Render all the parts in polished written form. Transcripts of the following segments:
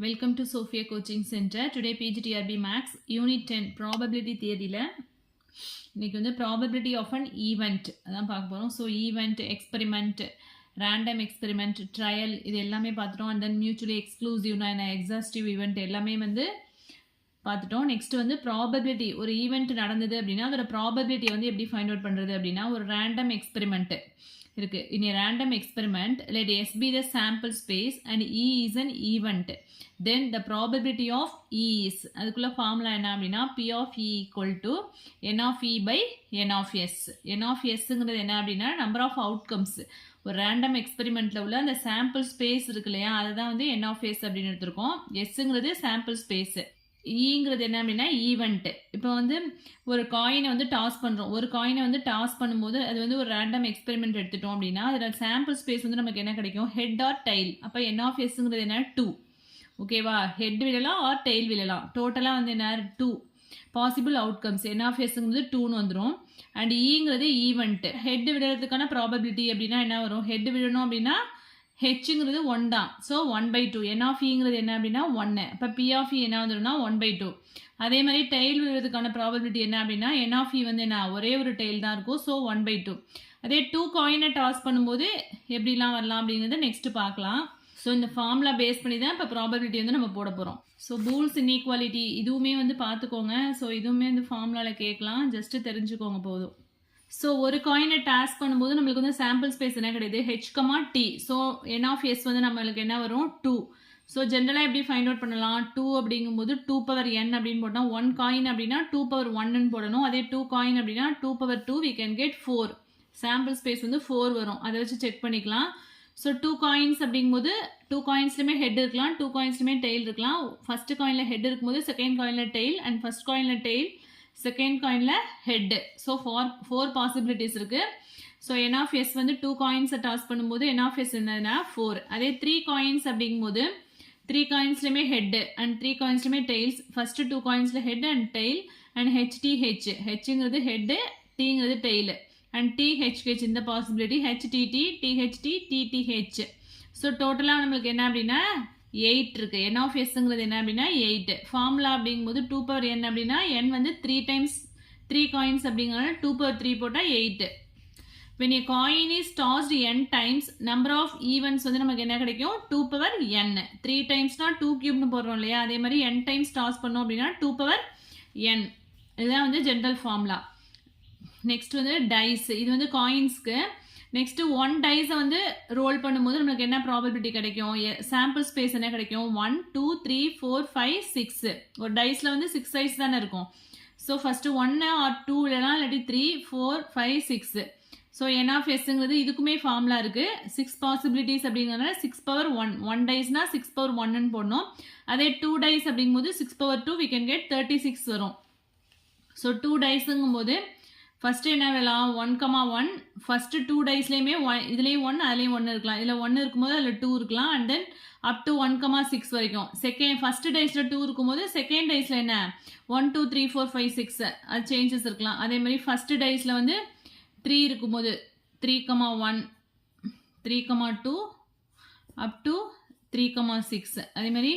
Welcome to Sophia Coaching Center. Today PGTRB Max Unit 10 Probability Theory-ல இன்னைக்கு வந்து Probability of an Event அதான் பார்க்க போகிறோம். So event, experiment, random experiment, trial இது எல்லாமே பார்த்துட்டோம். அண்ட் தென் மியூச்சுவலி எக்ஸ்க்ளூசிவ்னா எக்ஸாஸ்டிவ் ஈவெண்ட் எல்லாமே வந்து பார்த்துட்டோம். நெக்ஸ்ட் வந்து ப்ராபபிலிட்டி, ஒரு ஈவெண்ட் நடந்தது அப்படின்னா அதோட ப்ராபபிலிட்டி வந்து எப்படி ஃபைண்ட் அவுட் பண்ணுறது அப்படின்னா, ஒரு ரேண்டம் எக்ஸ்பெரிமெண்ட் இருக்கு. In a random experiment, let S be the sample space and E is an event. Then the probability of E is, அதுக்குள்ள ஃபார்முலா என்ன அப்படின்னா P of E equal to N of E by N of S. N of Sங்கிறது என்ன அப்படின்னா number of outcomes. ஒரு random எக்ஸ்பெரிமெண்ட்ல உள்ள அந்த sample space இருக்கு இல்லையா, அதுதான் வந்து N of S அப்படின்னு எடுத்திருக்கோம். Sங்கிறது சாம்பிள் ஸ்பேஸ், ஈங்கிறது என்ன அப்படின்னா ஈவெண்ட். இப்போ வந்து ஒரு காயினை வந்து டாஸ் பண்ணுறோம். ஒரு காயினை வந்து டாஸ் பண்ணும்போது அது வந்து ஒரு ரேண்டம் எக்ஸ்பெரிமெண்ட் எடுத்துட்டோம் அப்படின்னா அதில் சாம்பிள் ஸ்பேஸ் வந்து நமக்கு என்ன கிடைக்கும், ஹெட் ஆர் டெயில். அப்போ N of Sங்கிறது என்ன 2. ஓகேவா, ஹெட் விழலாம் ஆர் டெயில் விழலாம். டோட்டலாக வந்து என்ன 2 பாசிபிள் அவுட்கம்ஸ். N of Sங்கிறது 2ன்னு வந்துடும். அண்ட் ஈங்கிறது ஈவெண்ட். ஹெட் விழுறதுக்கான ப்ராபபிலிட்டி அப்படின்னா என்ன வரும், ஹெட் விழணும் அப்படின்னா ஹெச்ங்கிறது 1 தான். ஸோ 1/2. N of Eங்கிறது என்ன அப்படின்னா 1. இப்போ P of E என்ன வந்துடும்னா 1/2. அதே மாதிரி டெயில் விழுறதுக்கான ப்ராபபிலிட்டி என்ன அப்படின்னா N of E வந்து என்ன ஒரே ஒரு டெயில் தான் இருக்கும். ஸோ 1/2. அதே 2 காயினை டாஸ் பண்ணும்போது எப்படிலாம் வரலாம் அப்படிங்கிறத நெக்ஸ்ட் பார்க்கலாம். ஸோ இந்த ஃபார்முலா பேஸ் பண்ணி தான் இப்போ ப்ராபபிலிட்டி வந்து நம்ம போட போகிறோம். ஸோ பூல்ஸ் இன்இக்வாலிட்டி இதுவுமே வந்து பார்த்துக்கோங்க. ஸோ இதுவுமே வந்து ஃபார்முலாவில் கேட்கலாம், ஜஸ்ட்டு தெரிஞ்சுக்கோங்க போதும். ஸோ ஒரு காயினை டாஸ்க் பண்ணும்போது நம்மளுக்கு வந்து சாம்பிள் ஸ்பேஸ் என்ன கிடையாது, H, T. So N of S வந்து நம்மளுக்கு என்ன வரும் 2. ஸோ ஜென்ரலாக எப்படி ஃபைண்ட் அவுட் பண்ணலாம், 2 அப்படிங்கும்போது 2^n அப்படின்னு போட்டோம். 1 காயின் அப்படின்னா 2^1ன்னு போடணும். அதே 2 காயின் அப்படின்னா 2^2 we can get 4. Sample space வந்து 4 வரும். அதை வச்சு செக் பண்ணிக்கலாம். ஸோ 2 காயின்ஸ் அப்படிங்கும்போது 2 காயின்ஸ்லையுமே ஹெட் இருக்கலாம், 2 காயின்ஸ்லையுமே டெயில் இருக்கலாம். ஃபர்ஸ்ட் காயினில் ஹெட் இருக்கும்போது செகண்ட் காயினில் டெயில், அண்ட் ஃபர்ஸ்ட் காயினில் டெயில், செகண்ட் காயினில் ஹெட்டு. ஸோ 4 பாசிபிலிட்டிஸ் இருக்குது. ஸோ N of S வந்து 2 காயின்ஸை டாஸ் பண்ணும்போது N of S என்னதுன்னா 4. அதே 3 காயின்ஸ் அப்படிங்கும்போது 3 காயின்ஸ்லையுமே ஹெட்டு அண்ட் 3 காயின்ஸ்லையுமே டெயில்ஸ். ஃபஸ்ட்டு 2 காயின்ஸில் head and tail and HTH. ஹெச்ங்கிறது ஹெட்டு, டீங்கிறது டெயில், அண்ட் THH இந்த possibility HTT, THT, TTH. So டோட்டலாக நம்மளுக்கு என்ன அப்படின்னா 8 இருக்கு. N of Sங்கிறது என்ன அப்படின்னா 8. ஃபார்முலா அப்படிங்கும்போது 2^n அப்படின்னா n வந்து 3 டைம்ஸ் 3 காயின்ஸ் அப்படிங்கிறனால 2^3 போட்டால் 8. when a coin is tossed n times, number of events வந்து நமக்கு என்ன கிடைக்கும் 2^n. 3 டைம்ஸ்னா 2³ போடுறோம் இல்லையா, அதே மாதிரி n டைம்ஸ் டாஸ் பண்ணோம் அப்படின்னா 2^n. இதுதான் வந்து ஜென்ரல் ஃபார்முலா. நெக்ஸ்ட் வந்து டைஸ், இது வந்து காயின்ஸ்க்கு. நெக்ஸ்ட் 1 டைஸை வந்து ரோல் பண்ணும்போது நம்மளுக்கு என்ன ப்ராபபிலிட்டி கிடைக்கும், சாம்பிள் ஸ்பேஸ் என்ன கிடைக்கும் 1, 2, 3, 4, 5, 6. ஒரு டைஸில் வந்து 6 சைஸ் தானே இருக்கும். ஸோ ஃபஸ்ட்டு 1 ஆர் 2 இல்லைனா இல்லாட்டி 3, 4, 5, 6. ஸோ N of Sங்கிறது இதுக்குமே ஃபார்முலா இருக்குது. 6 பாசிபிலிட்டிஸ் அப்படிங்கிறதுனால 6^1. 1 டைஸ்னா 6^1ன்னு போடணும். அதே 2 டைஸ் அப்படிங்கும்போது 6^2 we can get 36 வரும். ஸோ 2 டைஸுங்கும் போது ஃபஸ்ட்டு என்ன விழலாம் 1,1. ஃபஸ்ட்டு 2 டைஸ்லேயுமே இதுலேயும் 1 அதுலேயும் 1 இருக்கலாம். இதில் 1 இருக்கும்போது அதில் 2 இருக்கலாம். அண்ட் தென் அப் டு 1,6 வரைக்கும். ஃபஸ்ட்டு டைஸில் 2 இருக்கும்போது செகண்ட் டைஸில் என்ன 1, 2, 3, 4, 5, 6 அது சேஞ்சஸ் இருக்கலாம். அதே மாதிரி ஃபஸ்ட்டு டைஸில் வந்து 3 இருக்கும்போது 3,1, 3,2 அப் டு 3,6. அதேமாதிரி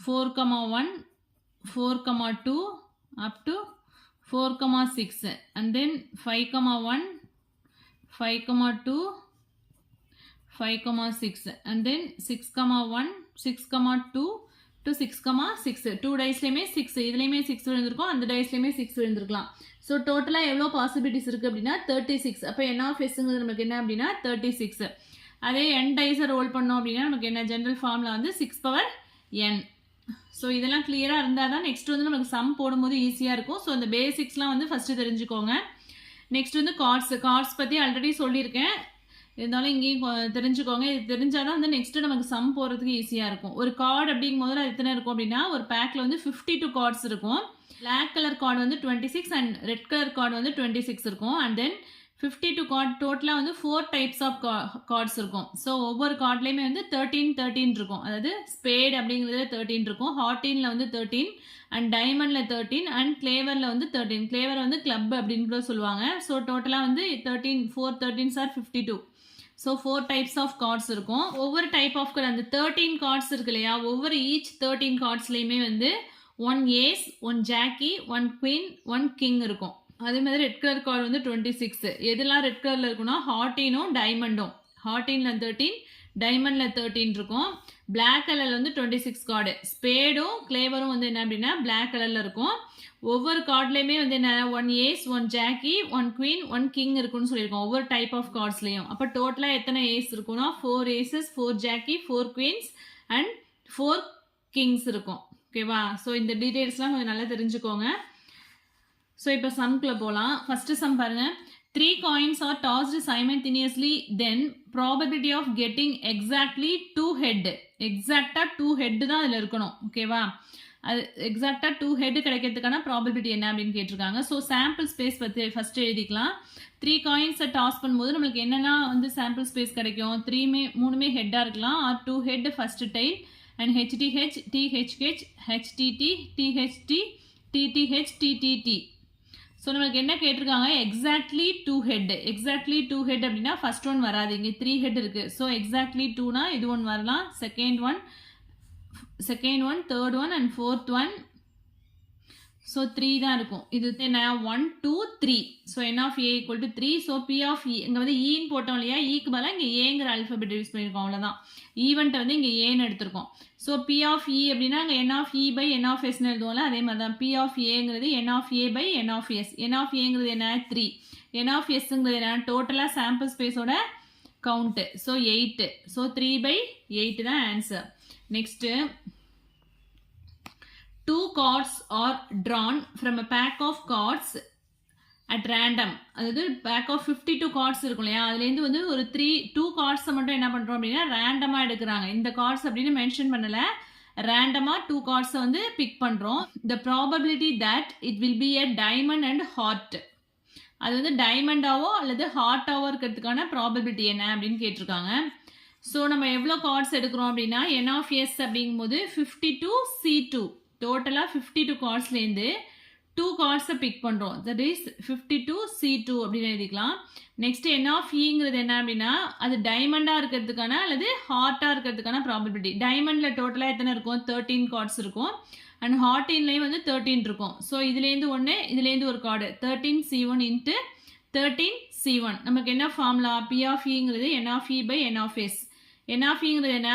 4,1, 4,2 up to 4,6. and then 5,1, 5,2, 5,6. and then 6,1, 6,2 to 6,6. 2 டைஸ்லையுமே 6, இதுலேயுமே 6 விழுந்திருக்கும், அந்த டைஸ்லையுமே 6 விழுந்திருக்கலாம். ஸோ டோட்டலாக எவ்வளோ பாசிபிலிட்டிஸ் இருக்குது அப்படின்னா 36. அப்போ N of Sங்கிறது நமக்கு என்ன அப்படின்னா 36. அதே n டைஸை ரோல் பண்ணோம் அப்படின்னா நமக்கு என்ன ஜென்ரல் ஃபார்முலா வந்து 6^n. ஸோ இதெல்லாம் கிளியராக இருந்தால் தான் நெக்ஸ்ட் வந்து நமக்கு சம் போடும்போது ஈஸியாக இருக்கும். ஸோ இந்த பேசிக்ஸ்லாம் வந்து ஃபஸ்ட்டு தெரிஞ்சுக்கோங்க. நெக்ஸ்ட் வந்து கார்ட்ஸ் பற்றி ஆல்ரெடி சொல்லியிருக்கேன், இருந்தாலும் இங்கேயும் தெரிஞ்சுக்கோங்க. இது தெரிஞ்சால் தான் வந்து நெக்ஸ்ட்டு நமக்கு சம் போடுறதுக்கு ஈஸியாக இருக்கும். ஒரு கார்டு அப்படிங்கும் போது அது எத்தனை இருக்கும் அப்படின்னா ஒரு பேக்கில் வந்து 52 கார்ட்ஸ் இருக்கும். பிளாக் கலர் கார்டு வந்து 26 அண்ட் ரெட் கலர் கார்டு வந்து 26 இருக்கும். அண்ட் தென் 52 கார்டு டோட்டலாக வந்து 4 டைப்ஸ் ஆஃப் கார்ட்ஸ் இருக்கும். ஸோ ஒவ்வொரு கார்ட்லேயுமே வந்து 13 இருக்கும். அதாவது ஸ்பேட் அப்படிங்கிறதுல 13 இருக்கும், ஹார்டினில் வந்து 13, அண்ட் டைமண்டில் 13, அண்ட் கிளேவரில் வந்து 13. கிளேவர் வந்து கிளப் அப்படின்னு கூட சொல்லுவாங்க. ஸோ டோட்டலாக வந்து 4 13s are 52. So 4 types of cards இருக்கும். ஒவ்வொரு டைப் ஆஃப் கார்டு அந்த 13 கார்ட்ஸ் இருக்கு இல்லையா, ஒவ்வொரு ஈச் 13 கார்ட்ஸ்லையுமே வந்து 1 ஏஸ், 1 ஜாக்கி, 1 குவீன், 1 கிங் இருக்கும். அதே மாதிரி ரெட் கலர் கார்டு வந்து 26. எதெல்லாம் ரெட் கலரில் இருக்குன்னா ஹார்டினும் டைமண்டும். ஹார்டினில் 13, டைமண்டில் 13 இருக்கும். பிளாக் கலரில் வந்து 26 கார்டு. ஸ்பேடும் கிளேவரும் வந்து என்ன அப்படின்னா பிளாக் கலரில் இருக்கும். ஒவ்வொரு கார்ட்லேயுமே வந்து என்ன 1 ஏஸ், 1 ஜாக்கி, 1 குவீன், 1 கிங் இருக்குன்னு சொல்லியிருக்கோம் ஒவ்வொரு டைப் ஆஃப் கார்ட்ஸ்லையும். அப்போ டோட்டலாக எத்தனை ஏஸ் இருக்குன்னா 4 aces, 4 Jackie, 4 queens and 4 Kings இருக்கும். ஓகேவா? ஸோ இந்த டீட்டெயில்ஸ்லாம் கொஞ்சம் நல்லா தெரிஞ்சுக்கோங்க. ஸோ இப்போ சம்குள்ளே போகலாம். ஃபஸ்ட்டு சம் பாருங்கள். 3 coins are tossed simultaneously, then probability of getting exactly 2 head. எக்ஸாக்டாக 2 head தான் அதில் இருக்கணும். ஓகேவா? அது எக்ஸாக்டாக 2 head கிடைக்கிறதுக்கான ப்ராபபிலிட்டி என்ன அப்படின்னு கேட்டிருக்காங்க. ஸோ சாம்பிள் ஸ்பேஸ் பற்றி ஃபஸ்ட்டு எழுதிக்கலாம். 3 coinsஸை டாஸ் பண்ணும்போது நம்மளுக்கு என்னென்னா வந்து சாம்பிள் ஸ்பேஸ் கிடைக்கும். 3மே ஹெட்டாக இருக்கலாம். Or 2 head first tail and HTH, THH, HTT, THT, TTH, TTT. So நம்மளுக்கு என்ன கேட்டிருக்காங்க, எக்ஸாக்ட்லி 2 ஹெட். எக்ஸாக்ட்லி 2 ஹெட் அப்படின்னா ஃபர்ஸ்ட் ஒன் வராது, இங்கே 3 ஹெட் இருக்குது. ஸோ எக்ஸாக்ட்லி 2னா இது ஒன் வரலாம், second one, third one and fourth one. So 3 தான் இருக்கும். இது என்ன 1 2 3. ஸோ n of A equal to 3. So P of E இங்கே வந்து ஈன்னு போட்டோம் இல்லையா, ஈக்கு பதிலாக இங்கே ஏங்கிற அல்ஃபபெட் யூஸ் பண்ணியிருக்கோம், அவ்வளோதான். ஈவெண்ட்டை வந்து இங்கே ஏன்னு எடுத்திருக்கோம். ஸோ பி ஆஃப் இ அப்படின்னா அங்கே N of E by N of எஸ்ன்னு எழுதுவோம்ல, அதே மாதிரி தான் பி ஆஃப் ஏங்கிறது N of A by N of S. N of ஏங்கிறது என்ன 3, என் ஆஃப் எஸ்ங்கிறது என்ன டோட்டலாக சாம்பிள் ஸ்பேஸோட கவுண்ட்டு. ஸோ 8. ஸோ 3/8 தான் answer. Next 2 cards are drawn from a pack of cards at random. அதாவது பேக் ஆஃப் 52 கார்ட்ஸ் இருக்கும் இல்லையா, அதுலேருந்து வந்து ஒரு 2 கார்ட்ஸை மட்டும் என்ன பண்ணுறோம் அப்படின்னா ரேண்டமாக எடுக்கிறாங்க. இந்த கார்ட்ஸ் அப்படின்னு மென்ஷன் பண்ணலை, ரேண்டமாக 2 கார்ட்ஸை வந்து பிக் பண்ணுறோம். The probability that it will be a diamond and heart. அது வந்து டைமண்டாவோ அல்லது ஹார்ட்டாவோ இருக்கிறதுக்கான ப்ராபபிலிட்டி என்ன அப்படின்னு கேட்டிருக்காங்க. ஸோ நம்ம எவ்வளோ கார்ட்ஸ் எடுக்கிறோம் அப்படின்னா என் ஆஃப் எஸ் அப்படிங்கும்போது 52C2. டோட்டலாக 52 கார்ட்ஸ்லேருந்து 2 கார்ட்ஸை பிக் பண்ணுறோம். தட் இஸ் 52C2 அப்படின்னு எழுதிக்கலாம். நெக்ஸ்ட் என் ஆஃப் இங்கிறது என்ன அப்படின்னா அது டைமண்டாக இருக்கிறதுக்கான அல்லது ஹார்ட்டாக இருக்கிறதுக்கான ப்ராபபிலிட்டி. டைமண்டில் டோட்டலாக எத்தனை இருக்கும் 13 கார்ட்ஸ் இருக்கும் அண்ட் ஹார்ட்டின்லேயும் வந்து 13 இருக்கும். ஸோ இதுலேருந்து ஒன்று, இதுலேருந்து ஒரு கார்டு 13C1 இன்ட்டு 13C1. நமக்கு என்ன ஃபார்முலா, பி ஆஃப் இங்கிறது n of E by N of S. N of இங்கிறது என்ன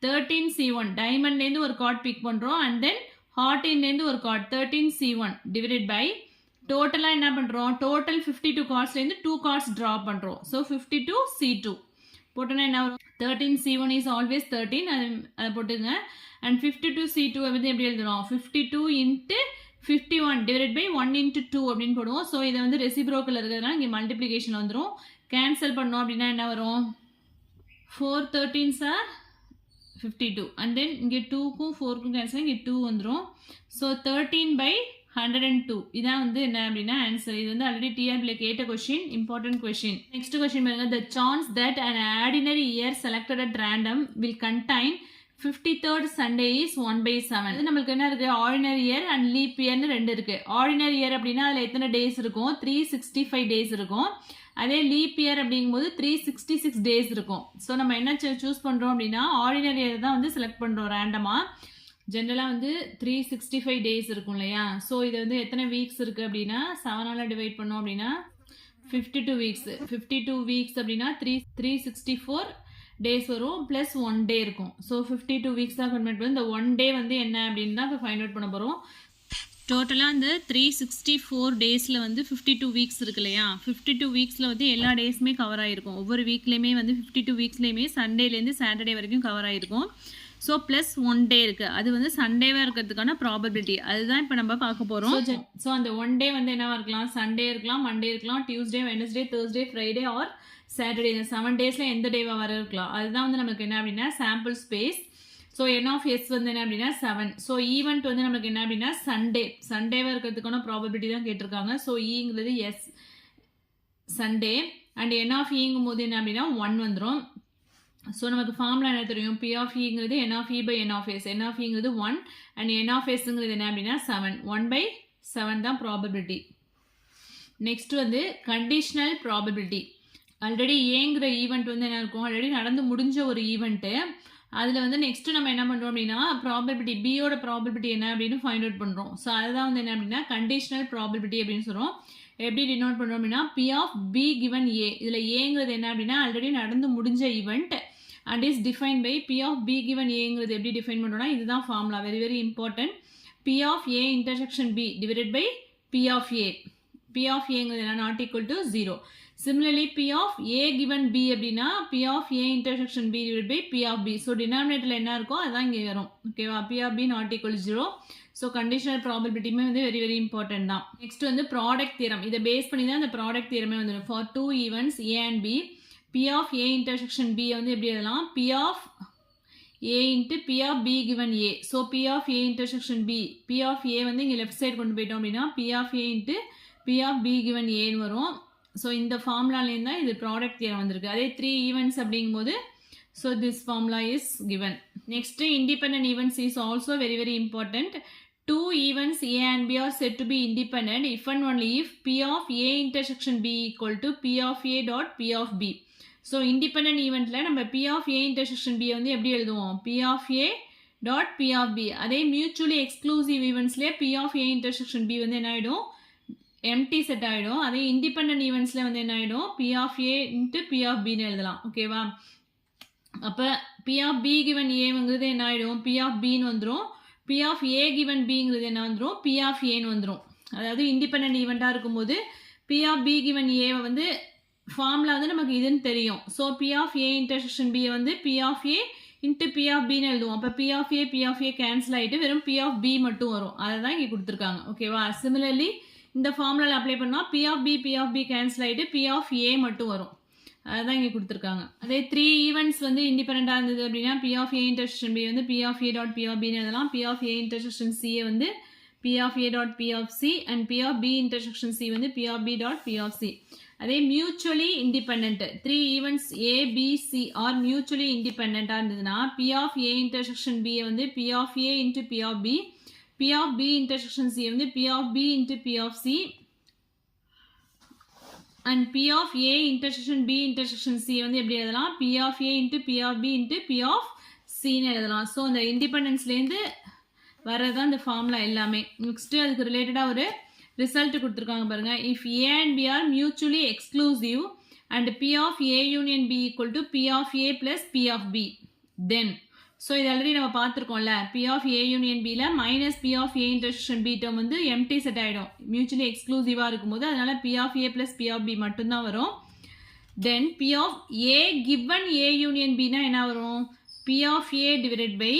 13C1. டைமண்ட்லேருந்து ஒரு கார்டு பிக் பண்ணுறோம் அண்ட் தென் ஹார்டின்லேருந்து ஒரு கார்டு 13C1 டிவைடட் பை டோட்டலாக என்ன பண்ணுறோம், டோட்டல் 52 கார்ட்ஸ்லேருந்து 2 கார்ட்ஸ் ட்ரா பண்ணுறோம். ஸோ 52C2 போட்டோன்னா என்ன வரும், 13C1 இஸ் ஆல்வேஸ் 13, அதை போட்டுங்க. அண்ட் 52C2 வந்து எப்படி எழுதுறோம், 52 இன்ட்டு 51 டிவைடட் பை 1 இன்ட்டு 2 அப்படின்னு போடுவோம். ஸோ இதை வந்து ரெசிப்ரோக்கல் இருக்கிறதுனால இங்கே மல்டிப்ளிகேஷன் வந்துடும். கேன்சல் பண்ணோம் அப்படின்னா என்ன வரும், 4 13s are 52 and then இங்கே 2க்கும் 4க்கும் கேன்சல், இங்கே 2 வந்துடும். ஸோ 13/102 இதான் வந்து என்ன அப்படின்னா ஆன்சர். இது வந்து ஆல்ரெடி டிஆர்பியில் கேட்ட question, important question. Next question பாருங்க. The chance that an ordinary year selected at random will contain 53rd Sunday is 1/7. இது நம்மளுக்கு என்ன இருக்குது, ஆர்டினரி இயர் அண்ட் லீப் இயர்னு 2 இருக்குது. ஆர்டினரி இயர் அப்படின்னா அதில் எத்தனை டேஸ் இருக்கும், 365 டேஸ் இருக்கும். அதே லீப் இயர் அப்படிங்கும்போது 366 டேஸ் இருக்கும். ஸோ நம்ம என்ன சூஸ் பண்ணுறோம் அப்படின்னா ஆர்டினரி இயர் தான் வந்து செலக்ட் பண்ணுறோம் ரேண்டமாக. ஜென்ரலாக வந்து 365 டேஸ் இருக்கும் இல்லையா. ஸோ இது வந்து எத்தனை வீக்ஸ் இருக்குது அப்படின்னா 7ஆல் டிவைட் பண்ணோம் அப்படின்னா 52 வீக்ஸ். 52 வீக்ஸ் அப்படின்னா 364 டேஸ் வரும் ப்ளஸ் 1 டே இருக்கும். ஸோ 52 வீக்ஸ் தான் கன்வெர்ட் பண்ணி இந்த 1 டே வந்து என்ன அப்படின்னு தான் இப்போ ஃபைண்ட் அவுட் பண்ண போகிறோம். டோட்டலாக அந்த 364 டேஸில் வந்து 52 வீக்ஸ் இருக்கு இல்லையா, 52 வீக்ஸில் வந்து எல்லா டேஸுமே கவர் ஆகிருக்கும். ஒவ்வொரு வீக்லேயுமே வந்து 52 வீக்ஸ்லேயுமே சண்டேலேருந்து சாட்டர்டே வரைக்கும் கவர் ஆகிருக்கும். ஸோ ப்ளஸ் 1 டே இருக்குது, அது வந்து சண்டேவாக இருக்கிறதுக்கான ப்ராபபிலிட்டி அதுதான் இப்போ நம்ம பார்க்க போகிறோம். ஸோ அந்த 1 டே வந்து என்னவாக இருக்கலாம், சண்டே இருக்கலாம், மண்டே இருக்கலாம், Tuesday, Wednesday, Thursday, Friday or Saturday. இந்த 7 டேஸில் எந்த டேவாக வர இருக்கலாம். அதுதான் வந்து நமக்கு என்ன அப்படின்னா sample space. So N of S வந்து என்ன அப்படின்னா 7. ஸோ ஈவெண்ட் வந்து நமக்கு என்ன அப்படின்னா சண்டேவாக இருக்கிறதுக்கான ப்ராபபிலிட்டி தான் கேட்டிருக்காங்க. ஸோ ஈங்கிறது S Sunday and n of ஈங்கும் போது என்ன அப்படின்னா 1 வந்துடும். ஸோ நமக்கு ஃபார்முலா என்ன தெரியும், பி ஆஃப் இங்கிறது n of E by N of S. N of இங்கிறது 1 அண்ட் என் ஆஃப் எஸ்ங்கிறது என்ன அப்படின்னா 7. 1/7 தான் ப்ராபபிலிட்டி. நெக்ஸ்ட் வந்து கண்டிஷனல் ப்ராபபிலிட்டி. ஆல்ரெடி ஏங்கிற ஈவெண்ட் வந்து என்ன இருக்கும், ஆல்ரெடி நடந்து முடிஞ்ச ஒரு ஈவெண்ட்டு. அதில் வந்து நெக்ஸ்ட்டு நம்ம என்ன பண்ணுறோம் அப்படின்னா ப்ராபபிலிட்டி பியோட ப்ராபபிலிட்டி என்ன அப்படின்னு ஃபைண்ட் அவுட் பண்ணுறோம். ஸோ அதுதான் வந்து என்ன அப்படின்னா கண்டிஷனல் ப்ராபபிலிட்டி அப்படின்னு சொல்கிறோம். எப்படி டினோட் பண்ணுறோம் அப்படின்னா P of B given A. இதில் ஏங்கிறது என்ன அப்படின்னா ஆல்ரெடி நடந்து முடிஞ்ச event and is define by P of B given ஏங்கிறது எப்படி டிஃபைன் பண்ணுறோம்னா இதுதான் formula, very very important. P of A intersection B divided by P of A. P of ஏங்கிறது என்ன not equal to 0. Similarly, P of A given B அப்படின்னா P of A intersection B divided by P of B. So, denominator என்ன இருக்கோ அதான் இங்கே வரும். ஓகேவா? P of B not equal to 0. So, conditional probability வந்து very very important தான். Next வந்து product theorem. இதை பேஸ் பண்ணி தான் இந்த product theorem வந்துடும். For two events A and B, P of A intersection B வந்து எப்படி எழுதலாம்? P of A into P of B given A. So, P of A intersection B. P of A வந்து இங்கே left side கொண்டு போயிட்டோம் அப்படின்னா P of A into P of B given A வரும். So இந்த ஃபார்முலாலேருந்து தான் இது ப்ராடக்ட் தியரம் வந்திருக்கு. அதே 3 ஈவெண்ட்ஸ் அப்படிங்கும்போது so this formula is given. Next independent events is also very very important. 2 events A and B are said to be independent if and only if P of A intersection B equal to P of A dot P of B. So independent ஈவெண்ட்டில் நம்ம P of A intersection B வந்து எப்படி எழுதுவோம்? P of A dot P of B. அதே mutually exclusive ஈவெண்ட்ஸ்லேயே P of A intersection B வந்து என்ன ஆகிடும்? எம்டி செட் ஆகிடும். அதே இண்டிபெண்டன்ட் ஈவெண்ட்ஸில் வந்து என்ன ஆகிடும்? P of A into P of பின்னு எழுதலாம். ஓகேவா? அப்போ பி ஆஃப் பி கிவன் ஏங்கிறது என்ன ஆகிடும்? பி ஆஃப் பின்னு வந்துடும். பி ஆஃப் ஏ கிவன் பிங்கிறது என்ன வந்துடும்? பி ஆஃப் ஏன்னு வந்துடும். அதாவது இண்டிபெண்டன்ட் ஈவெண்ட்டாக இருக்கும்போது பி ஆஃப் பி கிவன் ஏவை வந்து ஃபார்முலா வந்து நமக்கு இதுன்னு தெரியும். So P of A intersection பியை வந்து P of A into P of பின்னு எழுதுவோம். அப்போ பி ஆஃப் ஏ கேன்சல் ஆகிட்டு வெறும் பி ஆஃப் பி மட்டும் வரும். அதை தான் இங்கே கொடுத்துருக்காங்க. ஓகேவா? சிமிலர்லி இந்த ஃபார்முலாவில் அப்ளை பண்ணால் பி ஆஃப் பி கேன்சல் ஆகிட்டு பி ஆஃப் ஏ மட்டும் வரும். அதுதான் இங்கே கொடுத்துருக்காங்க. அதே 3 ஈவெண்ட்ஸ் வந்து இண்டிபெண்டாக இருந்தது அப்படின்னா P of A intersection B வந்து P of A dot P of பின்னு எழுதலாம். பி ஆஃப் ஏ இன்டர்செக்ஷன் சியை வந்து P of A dot P of C and P of B intersection C வந்து P of B dot P of C. அதே mutually independent 3 events A B C are mutually இண்டிபெண்டாக இருந்ததுன்னா P of A intersection பியை வந்து P of A into P of B, P of B intersection C வந்து P of B into P of C and P of A intersection B intersection C வந்து எப்படி எழுதலாம்? P of A into P of B into P of C ன்னு எழுதலாம். So அந்த இண்டிபெண்டன்ஸ்லேருந்து வர்றதான் இந்த formula எல்லாமே. Next அதுக்கு ரிலேட்டடாக ஒரு ரிசல்ட் கொடுத்துருக்காங்க பாருங்கள். If A and B are mutually exclusive and P of A union B equal to P of A plus P of B, then so இது ஆல்ரெடி நம்ம பார்த்துருக்கோம்ல. பி ஆஃப் ஏ யூனியன் பியில் minus P of A intersection B term வந்து empty set ஆகிடும் mutually எக்ஸ்க்ளூசிவாக இருக்கும்போது. அதனால P of A plus P of B மட்டும்தான் வரும். Then P of A given A union பின்னா என்ன வரும்? P of A divided by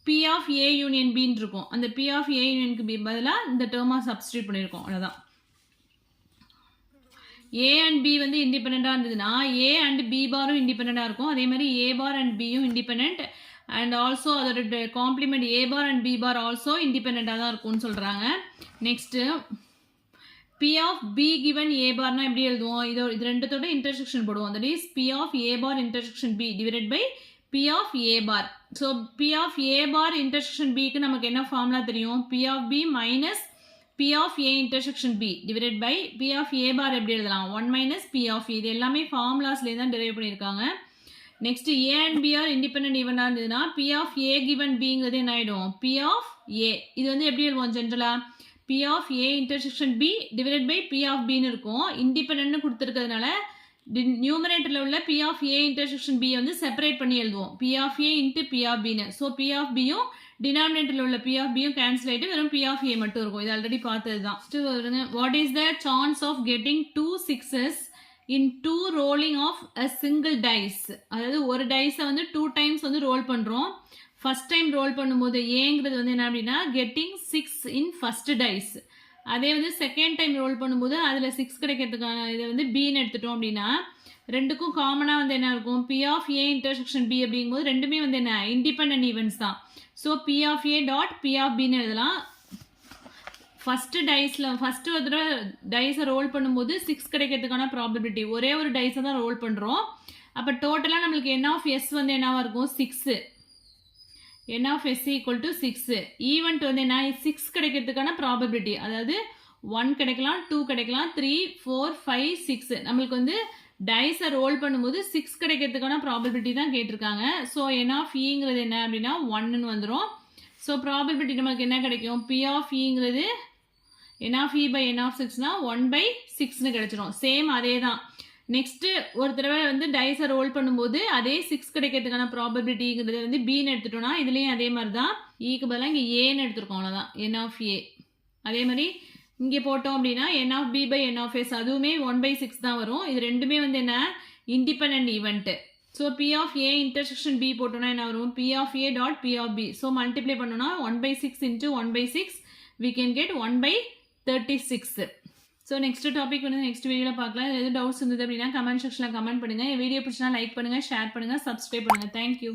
P of A union பின்னு இருக்கும். அந்த பி ஆஃப் ஏ யூனியனுக்கு பி பதிலாக இந்த டேர்மாக சப்ஸ்டியூட் பண்ணியிருக்கோம். அவ்வளோதான். ஏ அண்ட் பி வந்து இண்டிபெண்ட்டாக இருந்ததுன்னா ஏ அண்ட் பி பாரும் இண்டிபெண்ட்டாக இருக்கும். அதே மாதிரி ஏ பார் அண்ட் பியும் இண்டிபெண்ட் அண்ட் ஆல்சோ அதோட complement A bar and B bar also இண்டிபெண்ட்டாக தான் இருக்கும்னு சொல்கிறாங்க. Next P of B given A பார்னா எப்படி எழுதுவோம்? இது ரெண்டுத்தோட இன்டர்செக்ஷன் போடுவோம். That is P of A bar intersection B divided by P of A bar. So P of A bar intersection பிக்கு நமக்கு என்ன ஃபார்முலா தெரியும்? P of B minus P of A intersection B divided by P of A bar எப்படி எழுதலாம்? 1 minus P of A. இது எல்லாமே ஃபார்முலாஸ்லேயே தான் derive பண்ணியிருக்காங்க. Next A and B are independent ஈவெண்டாக இருந்ததுன்னா P of A given Bங்கிறது என்ன ஆகிடும்? P of A. இது வந்து எப்படி எழுதுவோம் ஜென்ரலாக? P of A intersection B divided by P of Bன்னு இருக்கும். இண்டிபெண்ட்னு கொடுத்துருக்கிறதுனால நியூமரேட்டரில் உள்ள P of A intersection B வந்து செப்பரேட் பண்ணி எழுதுவோம். P of A into P of Bன்னு. ஸோ P of Bயும் டினாமினேட்டரில் உள்ள P of Bயும் கேன்சல் ஆகிட்டு வெறும் P of A மட்டும் இருக்கும். இது ஆல்ரெடி பார்த்தது தான். What is the chance of getting 2 6s in 2 rolling of a single dice? அதாவது ஒரு டைஸை வந்து 2 டைம்ஸ் வந்து ரோல் பண்ணுறோம். ஃபர்ஸ்ட் டைம் ரோல் பண்ணும்போது ஏங்கிறது வந்து என்ன அப்படின்னா கெட்டிங் 6 இன் ஃபர்ஸ்ட் டைஸ். அதே வந்து செகண்ட் டைம் ரோல் பண்ணும்போது அதில் 6 கிடைக்கிறதுக்கான இதை வந்து பின்னு எடுத்துட்டோம் அப்படின்னா ரெண்டுக்கும் காமனாக வந்து என்ன இருக்கும்? P of A intersection B அப்படிங்கும்போது ரெண்டுமே வந்து என்ன இண்டிபெண்டன்ட் ஈவெண்ட்ஸ் தான். So P of A dot P of Bன்னு எழுதலாம். ஃபஸ்ட்டு ஒரு தடவை டைஸை ரோல் பண்ணும்போது 6 கிடைக்கிறதுக்கான ப்ராபபிலிட்டி. ஒரே ஒரு டைஸை தான் ரோல் பண்ணுறோம். அப்போ டோட்டலாக நம்மளுக்கு N of S வந்து என்னவாக இருக்கும்? 6. N of S equal to 6. Event வந்து என்ன 6 கிடைக்கிறதுக்கான ப்ராபபிலிட்டி. அதாவது 1 கிடைக்கலாம், 2 கிடைக்கலாம், 3, 4, 5, 6. நம்மளுக்கு வந்து டைஸை ரோல் பண்ணும்போது 6 கிடைக்கிறதுக்கான ப்ராபபிலிட்டி தான் கேட்டிருக்காங்க. ஸோ n ஆஃப் ஈங்கிறது என்ன அப்படின்னா 1ன்னு வந்துடும். ஸோ ப்ராபபிலிட்டி நமக்கு என்ன கிடைக்கும்? P ஆஃப் ஈங்கிறது n of e by n of 6னா 1/6ன்னு கிடைச்சிரும். சேம் அதே தான். நெக்ஸ்ட்டு ஒரு தடவை வந்து டைஸை ரோல் பண்ணும்போது அதே 6 கிடைக்கிறதுக்கான ப்ராபபிலிட்டிங்கிறது வந்து பின்னு எடுத்துட்டோம்னா இதுலேயும் அதே மாதிரி தான். ஈக்கு பதிலாக இங்கே ஏன்னு எடுத்துருக்கோம், அவ்வளோதான். n of A. அதே மாதிரி இங்கே போட்டோம் அப்படின்னா n of B by n of S, அதுவுமே 1/6 தான் வரும். இது ரெண்டுமே வந்து என்ன? Independent event. So P of A intersection B போட்டோம்னா என்ன வரும்? P of A dot P of B. So multiply பண்ணோம்னா 1/6 into 1/6 we can get 1/36. So next topic வந்து நெக்ஸ்ட் வீடியோவில் பார்க்கலாம். எதாவது டவுட்ஸ் இருந்தது அப்படின்னா கமெண்ட் செக்ஷனில் கமெண்ட் பண்ணுங்கள். வீடியோ பிடிச்சினா லைக் பண்ணுங்கள், ஷேர் பண்ணுங்கள், சப்ஸ்கிரைப் பண்ணுங்கள். தேங்க்யூ.